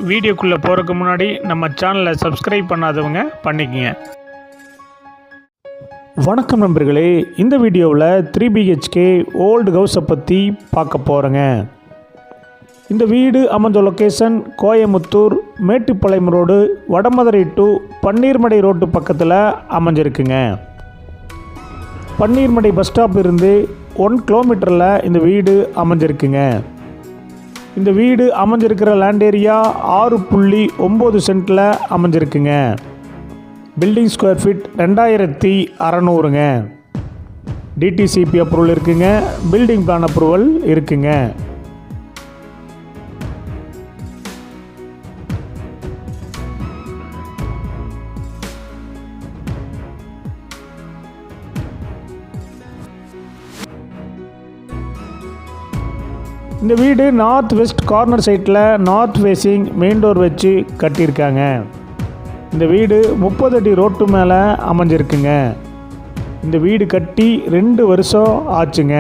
வீடியோக்குள்ளே போகிறதுக்கு முன்னாடி நம்ம சேனலை சப்ஸ்கிரைப் பண்ணாதவங்க பண்ணிக்கங்க. வணக்கம் நண்பர்களே, இந்த வீடியோவில் 3 BHK ஓல்டு ஹவுஸை பற்றி பார்க்க போகிறேங்க. இந்த வீடு அமைஞ்ச location Coimbatore Mettupalayam road, Vadamadurai to Panneermadai road பக்கத்தில் அமைஞ்சிருக்குங்க. பன்னீர்மடை பஸ் ஸ்டாப் இருந்து 1 கிலோமீட்டரில் இந்த வீடு அமைஞ்சிருக்குங்க. இந்த வீடு அமைஞ்சிருக்கிற லேண்ட் ஏரியா 6.9 சென்ட்டில் அமைஞ்சிருக்குங்க. பில்டிங் ஸ்கொயர் ஃபீட் 2600ங்க. டிடிசிபி அப்ரூவல் இருக்குங்க. பில்டிங் பிளான் அப்ரூவல் இருக்குங்க. இந்த வீடு நார்த் வெஸ்ட் கார்னர் சைட்டில் நார்த் ஃபேஸிங் மெயின் டோர் வச்சு கட்டியிருக்காங்க. இந்த வீடு 30 அடி ரோட்டு மேலே அமைஞ்சிருக்குங்க. இந்த வீடு கட்டி 2 வருஷம் ஆச்சுங்க.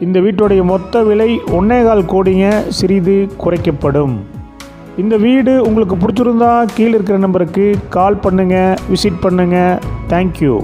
இந்த வீட்டுடைய மொத்த விலை 1.25 கோடிங்க, சிறிது குறைக்கப்படும். இந்த வீடு உங்களுக்கு பிடிச்சிருந்தா கீழே இருக்கிற நம்பருக்கு கால் பண்ணுங்கள், விசிட் பண்ணுங்கள். தேங்க்யூ.